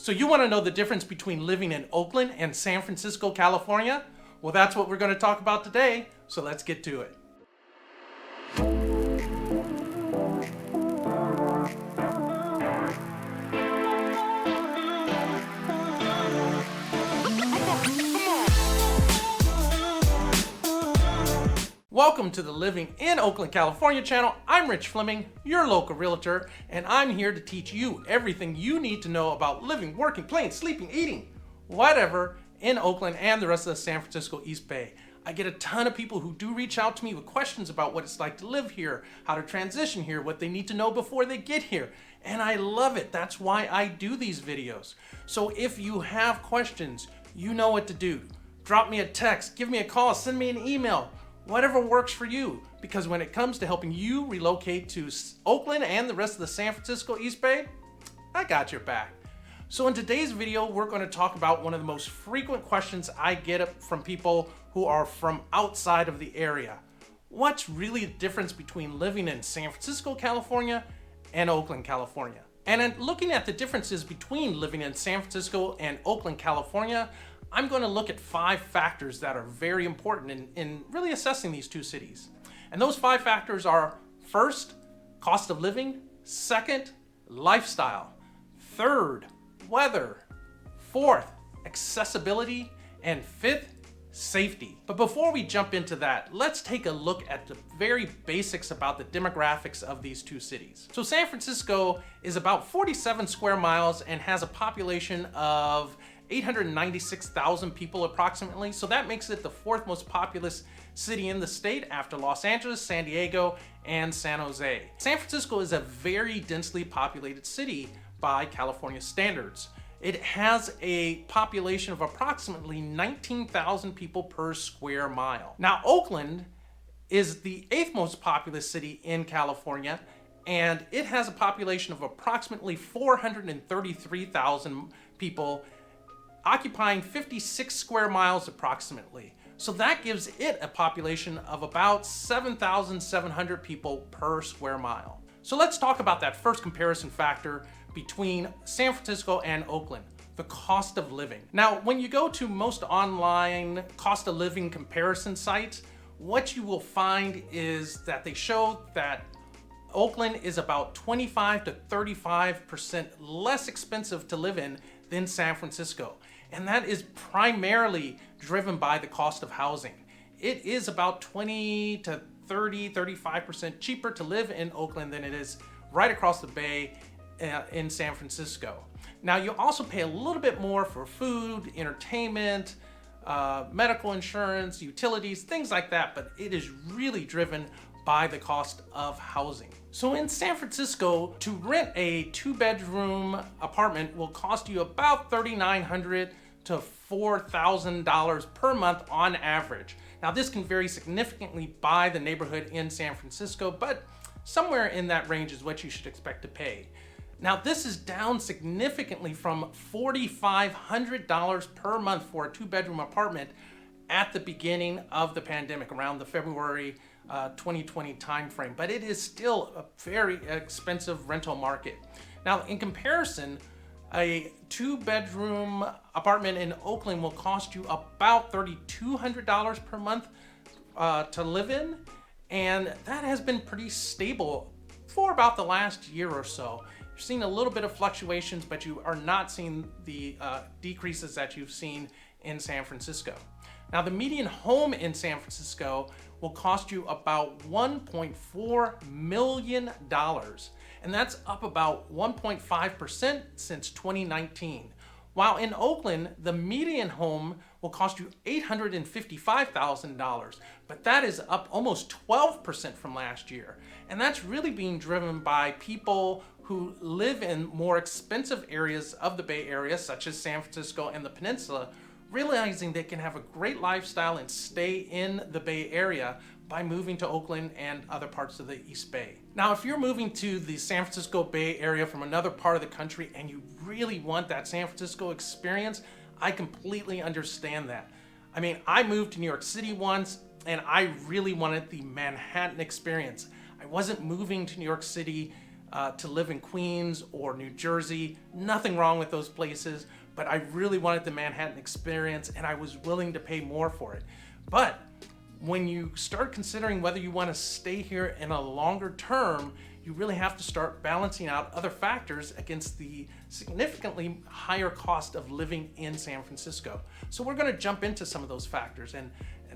So you want to know the difference between living in Oakland and San Francisco, California? Well, that's what we're going to talk about today, so let's get to it. Welcome to the Living in Oakland, California channel. I'm Rich Fleming, your local realtor, and I'm here to teach you everything you need to know about living, working, playing, sleeping, eating, whatever in Oakland and the rest of the San Francisco East Bay. I get a ton of people who do reach out to me with questions about what it's like to live here, how to transition here, what they need to know before they get here. And I love it. That's why I do these videos. So if you have questions, you know what to do. Drop me a text, give me a call, send me an email. Whatever works for you, because when it comes to helping you relocate to Oakland and the rest of the San Francisco East Bay, I got your back. So in today's video, we're going to talk about one of the most frequent questions I get from people who are from outside of the area. What's really the difference between living in San Francisco, California and Oakland, California? And in looking at the differences between living in San Francisco and Oakland, California, I'm going to look at 5 factors that are very important in really assessing these two cities. And those 5 factors are: first, cost of living; second, lifestyle; third, weather; fourth, accessibility; and fifth, safety. But before we jump into that, let's take a look at the very basics about the demographics of these two cities. So San Francisco is about 47 square miles and has a population of 896,000 people approximately. So that makes it the 4th most populous city in the state after Los Angeles, San Diego, and San Jose. San Francisco is a very densely populated city by California standards. It has a population of approximately 19,000 people per square mile. Now, Oakland is the 8th most populous city in California, and it has a population of approximately 433,000 people, occupying 56 square miles approximately. So that gives it a population of about 7,700 people per square mile. So let's talk about that first comparison factor between San Francisco and Oakland, the cost of living. Now, when you go to most online cost of living comparison sites, what you will find is that they show that Oakland is about 25 to 35% less expensive to live in than San Francisco. And that is primarily driven by the cost of housing. It is about 20 to 35% cheaper to live in Oakland than it is right across the bay in San Francisco. Now, you also pay a little bit more for food, entertainment, medical insurance, utilities, things like that, but it is really driven by the cost of housing. So in San Francisco, to rent a 2-bedroom apartment will cost you about $3,900 to $4,000 per month on average. Now, this can vary significantly by the neighborhood in San Francisco, but somewhere in that range is what you should expect to pay. Now, this is down significantly from $4,500 per month for a 2-bedroom apartment at the beginning of the pandemic, around the February 2020 timeframe, but it is still a very expensive rental market. Now, in comparison, a 2-bedroom apartment in Oakland will cost you about $3,200 per month to live in, and that has been pretty stable for about the last year or so. You're seeing a little bit of fluctuations, but you are not seeing the decreases that you've seen in San Francisco. Now, the median home in San Francisco will cost you about $1.4 million, and that's up about 1.5% since 2019. While in Oakland, the median home will cost you $855,000, but that is up almost 12% from last year. And that's really being driven by people who live in more expensive areas of the Bay Area, such as San Francisco and the Peninsula, realizing they can have a great lifestyle and stay in the Bay Area by moving to Oakland and other parts of the East Bay. Now, if you're moving to the San Francisco Bay Area from another part of the country and you really want that San Francisco experience, I completely understand that. I mean, I moved to New York City once and I really wanted the Manhattan experience. I wasn't moving to New York City to live in Queens or New Jersey. Nothing wrong with those places, but I really wanted the Manhattan experience and I was willing to pay more for it. But when you start considering whether you want to stay here in a longer term, you really have to start balancing out other factors against the significantly higher cost of living in San Francisco. So we're going to jump into some of those factors. And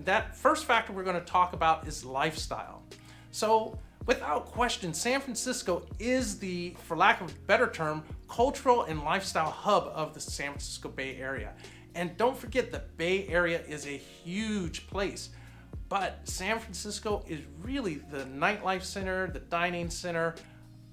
that first factor we're going to talk about is lifestyle. So without question, San Francisco is the, for lack of a better term, cultural and lifestyle hub of the San Francisco Bay Area. And don't forget, the Bay Area is a huge place. But San Francisco is really the nightlife center, the dining center,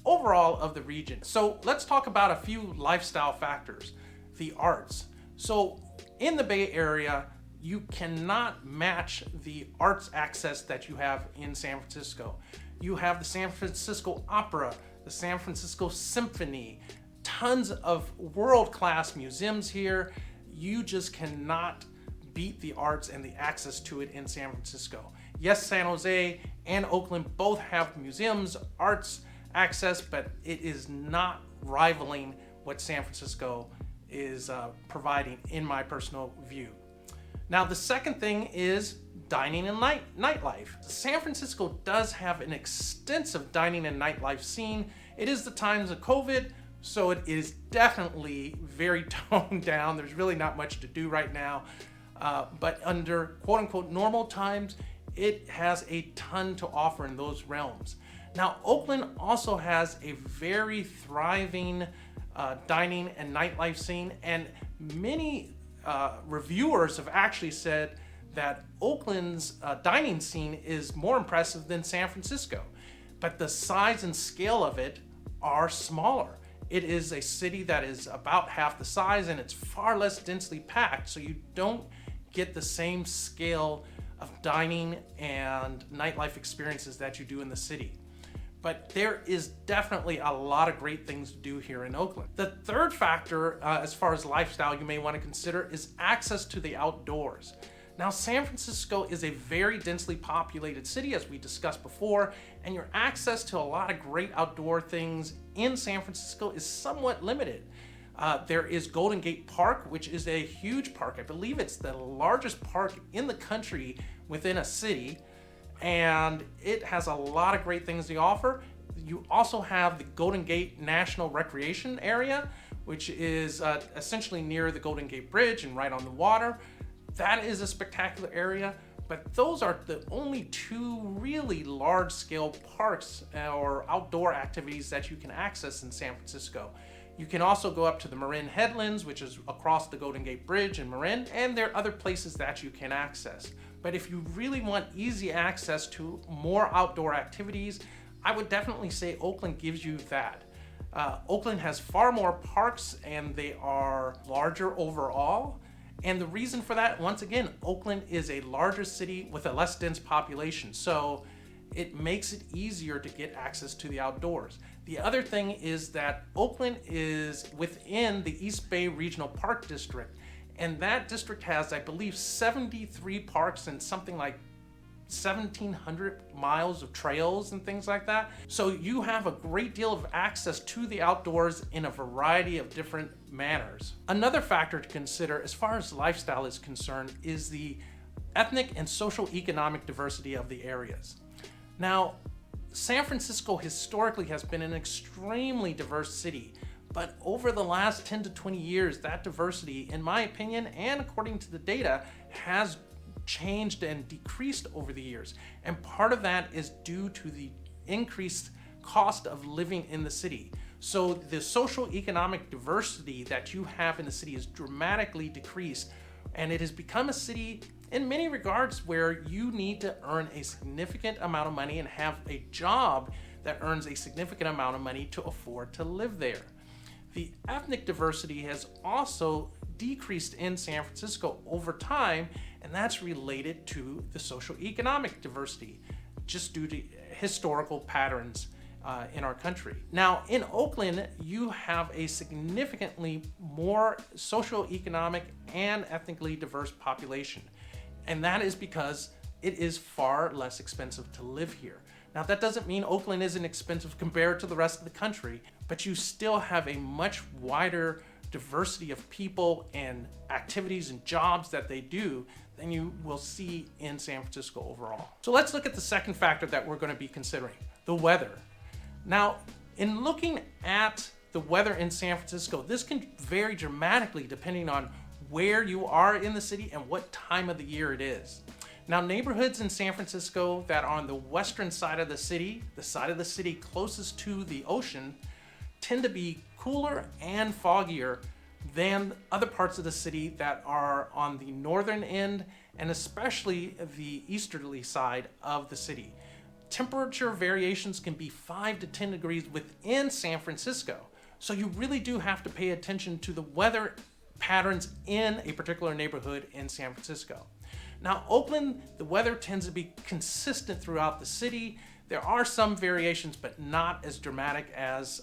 overall of the region. So let's talk about a few lifestyle factors. The arts. So in the Bay Area, you cannot match the arts access that you have in San Francisco. You have the San Francisco Opera, the San Francisco Symphony, tons of world-class museums here. You just cannot beat the arts and the access to it in San Francisco. Yes, San Jose and Oakland both have museums, arts access, but it is not rivaling what San Francisco is providing, in my personal view. Now, the second thing is dining and nightlife. San Francisco does have an extensive dining and nightlife scene. It is the times of COVID, so it is definitely very toned down. There's really not much to do right now. But under quote unquote normal times, it has a ton to offer in those realms. Now, Oakland also has a very thriving dining and nightlife scene, and many reviewers have actually said that Oakland's dining scene is more impressive than San Francisco, but the size and scale of it are smaller. It is a city that is about half the size and it's far less densely packed, so you don't get the same scale of dining and nightlife experiences that you do in the city. But there is definitely a lot of great things to do here in Oakland. The third factor, as far as lifestyle you may want to consider, is access to the outdoors. Now, San Francisco is a very densely populated city, as we discussed before, and your access to a lot of great outdoor things in San Francisco is somewhat limited. There is Golden Gate Park, which is a huge park. I believe it's the largest park in the country within a city, and it has a lot of great things to offer. You also have the Golden Gate National Recreation Area, which is essentially near the Golden Gate Bridge and right on the water. That is a spectacular area, but those are the only two really large-scale parks or outdoor activities that you can access in San Francisco. You can also go up to the Marin Headlands, which is across the Golden Gate Bridge in Marin, and there are other places that you can access. But if you really want easy access to more outdoor activities, I would definitely say Oakland gives you that. Oakland has far more parks and they are larger overall. And the reason for that, once again, Oakland is a larger city with a less dense population. So it makes it easier to get access to the outdoors. The other thing is that Oakland is within the East Bay Regional Park District, and that district has, I believe, 73 parks and something like 1,700 miles of trails and things like that. So you have a great deal of access to the outdoors in a variety of different manners. Another factor to consider as far as lifestyle is concerned is the ethnic and social economic diversity of the areas. Now, San Francisco historically has been an extremely diverse city, but over the last 10 to 20 years, that diversity, in my opinion, and according to the data, has changed and decreased over the years. And part of that is due to the increased cost of living in the city. So the social economic diversity that you have in the city is dramatically decreased, and it has become a city in many regards where you need to earn a significant amount of money and have a job that earns a significant amount of money to afford to live there. The ethnic diversity has also decreased in San Francisco over time, and that's related to the social economic diversity, just due to historical patterns in our country. Now, in Oakland, you have a significantly more socioeconomic and ethnically diverse population, and that is because it is far less expensive to live here. Now, that doesn't mean Oakland isn't expensive compared to the rest of the country, but you still have a much wider diversity of people and activities and jobs that they do than you will see in San Francisco overall. So let's look at the second factor that we're going to be considering, the weather. Now, in looking at the weather in San Francisco, this can vary dramatically depending on where you are in the city and what time of the year it is. Now, neighborhoods in San Francisco that are on the western side of the city closest to the ocean, tend to be cooler and foggier than other parts of the city that are on the northern end and especially the easterly side of the city. Temperature variations can be 5 to 10 degrees within San Francisco. So you really do have to pay attention to the weather patterns in a particular neighborhood in San Francisco. Now, Oakland, the weather tends to be consistent throughout the city. There are some variations, but not as dramatic as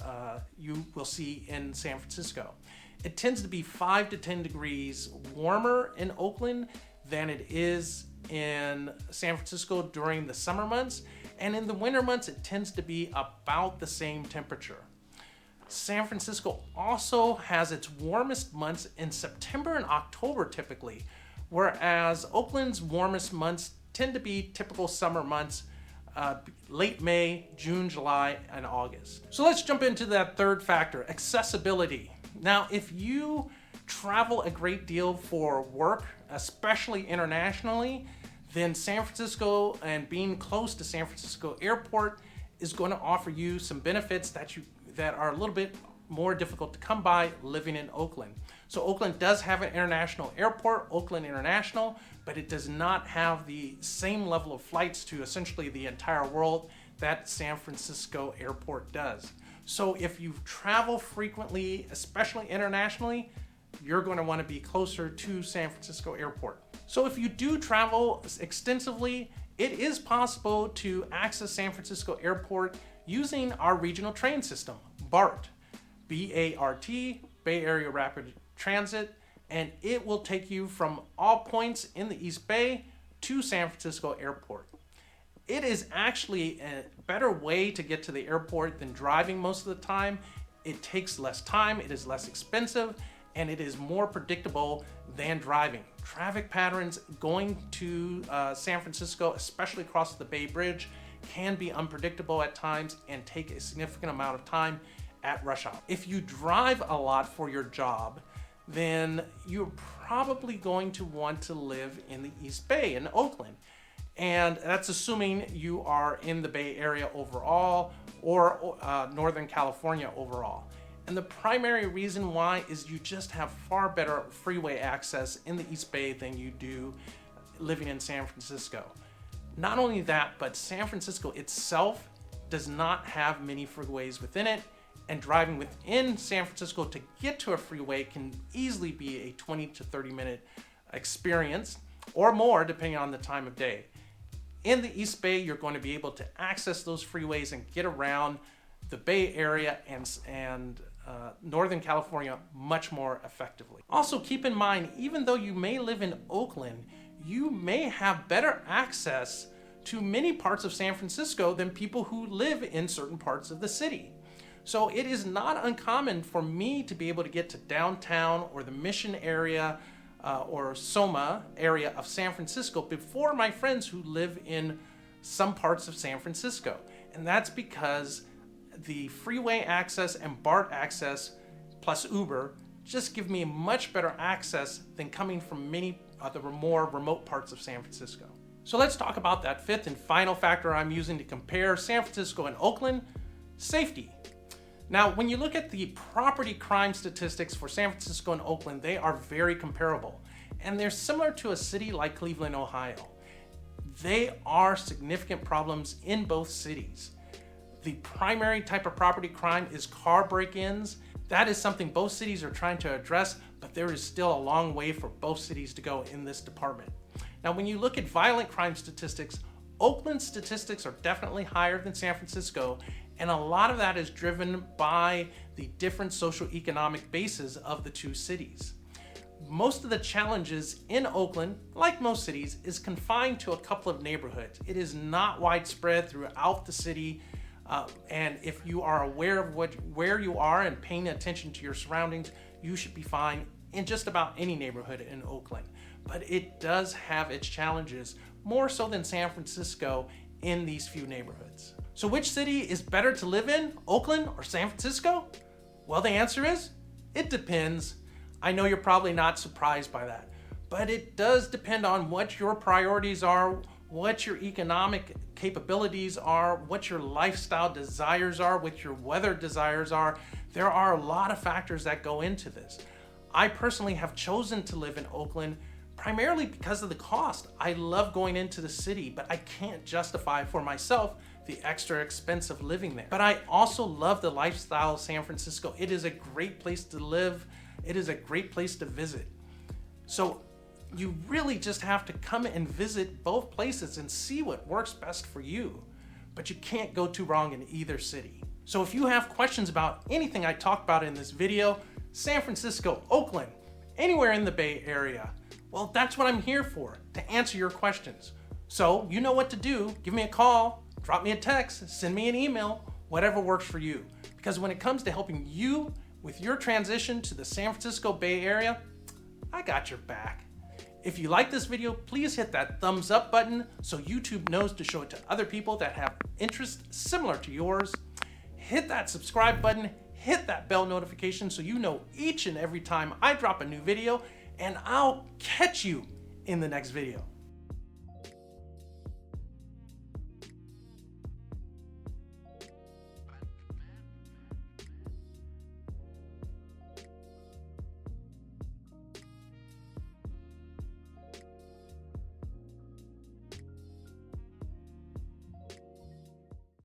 you will see in San Francisco. It tends to be 5 to 10 degrees warmer in Oakland than it is in San Francisco during the summer months. And in the winter months, it tends to be about the same temperature. San Francisco also has its warmest months in September and October typically, whereas Oakland's warmest months tend to be typical summer months, late May, June, July, and August. So let's jump into that third factor, accessibility. Now, if you travel a great deal for work, especially internationally, then San Francisco and being close to San Francisco Airport is going to offer you some benefits that are a little bit more difficult to come by living in Oakland. So Oakland does have an international airport, Oakland International, but it does not have the same level of flights to essentially the entire world that San Francisco Airport does. So if you travel frequently, especially internationally, you're going to want to be closer to San Francisco Airport. So if you do travel extensively, it is possible to access San Francisco Airport using our regional train system, BART, B-A-R-T, Bay Area Rapid Transit, and it will take you from all points in the East Bay to San Francisco Airport. It is actually a better way to get to the airport than driving most of the time. It takes less time, it is less expensive, and it is more predictable than driving. Traffic patterns going to San Francisco, especially across the Bay Bridge, can be unpredictable at times and take a significant amount of time at rush hour. If you drive a lot for your job, then you're probably going to want to live in the East Bay in Oakland. And that's assuming you are in the Bay Area overall or Northern California overall. And the primary reason why is you just have far better freeway access in the East Bay than you do living in San Francisco. Not only that, but San Francisco itself does not have many freeways within it, and driving within San Francisco to get to a freeway can easily be a 20 to 30 minute experience or more depending on the time of day. In the East Bay, you're going to be able to access those freeways and get around the Bay Area and Northern California much more effectively. Also, keep in mind, even though you may live in Oakland, you may have better access to many parts of San Francisco than people who live in certain parts of the city. So it is not uncommon for me to be able to get to downtown or the Mission area or Soma area of San Francisco before my friends who live in some parts of San Francisco. And that's because the freeway access and BART access plus Uber just give me much better access than coming from many of the more remote parts of San Francisco. So let's talk about that fifth and final factor I'm using to compare San Francisco and Oakland, safety. Now, when you look at the property crime statistics for San Francisco and Oakland, they are very comparable. And they're similar to a city like Cleveland, Ohio. They are significant problems in both cities. The primary type of property crime is car break-ins. That is something both cities are trying to address, but there is still a long way for both cities to go in this department. Now, when you look at violent crime statistics, Oakland's statistics are definitely higher than San Francisco, and a lot of that is driven by the different socioeconomic bases of the two cities. Most of the challenges in Oakland, like most cities, is confined to a couple of neighborhoods. It is not widespread throughout the city. And if you are aware of where you are and paying attention to your surroundings, you should be fine in just about any neighborhood in Oakland. But it does have its challenges, more so than San Francisco in these few neighborhoods. So which city is better to live in, Oakland or San Francisco? Well, the answer is, it depends. I know you're probably not surprised by that, but it does depend on what your priorities are, what your economic capabilities are, what your lifestyle desires are, what your weather desires are. There are a lot of factors that go into this. I personally have chosen to live in Oakland primarily because of the cost. I love going into the city, but I can't justify for myself the extra expense of living there. But I also love the lifestyle of San Francisco. It is a great place to live. It is a great place to visit. So you really just have to come and visit both places and see what works best for you. But you can't go too wrong in either city. So if you have questions about anything I talked about in this video, San Francisco, Oakland, anywhere in the Bay Area, well, that's what I'm here for, to answer your questions. So you know what to do. Give me a call, drop me a text, send me an email, whatever works for you. Because when it comes to helping you with your transition to the San Francisco Bay Area, I got your back. If you like this video, please hit that thumbs up button so YouTube knows to show it to other people that have interests similar to yours. Hit that subscribe button, hit that bell notification so you know each and every time I drop a new video, and I'll catch you in the next video.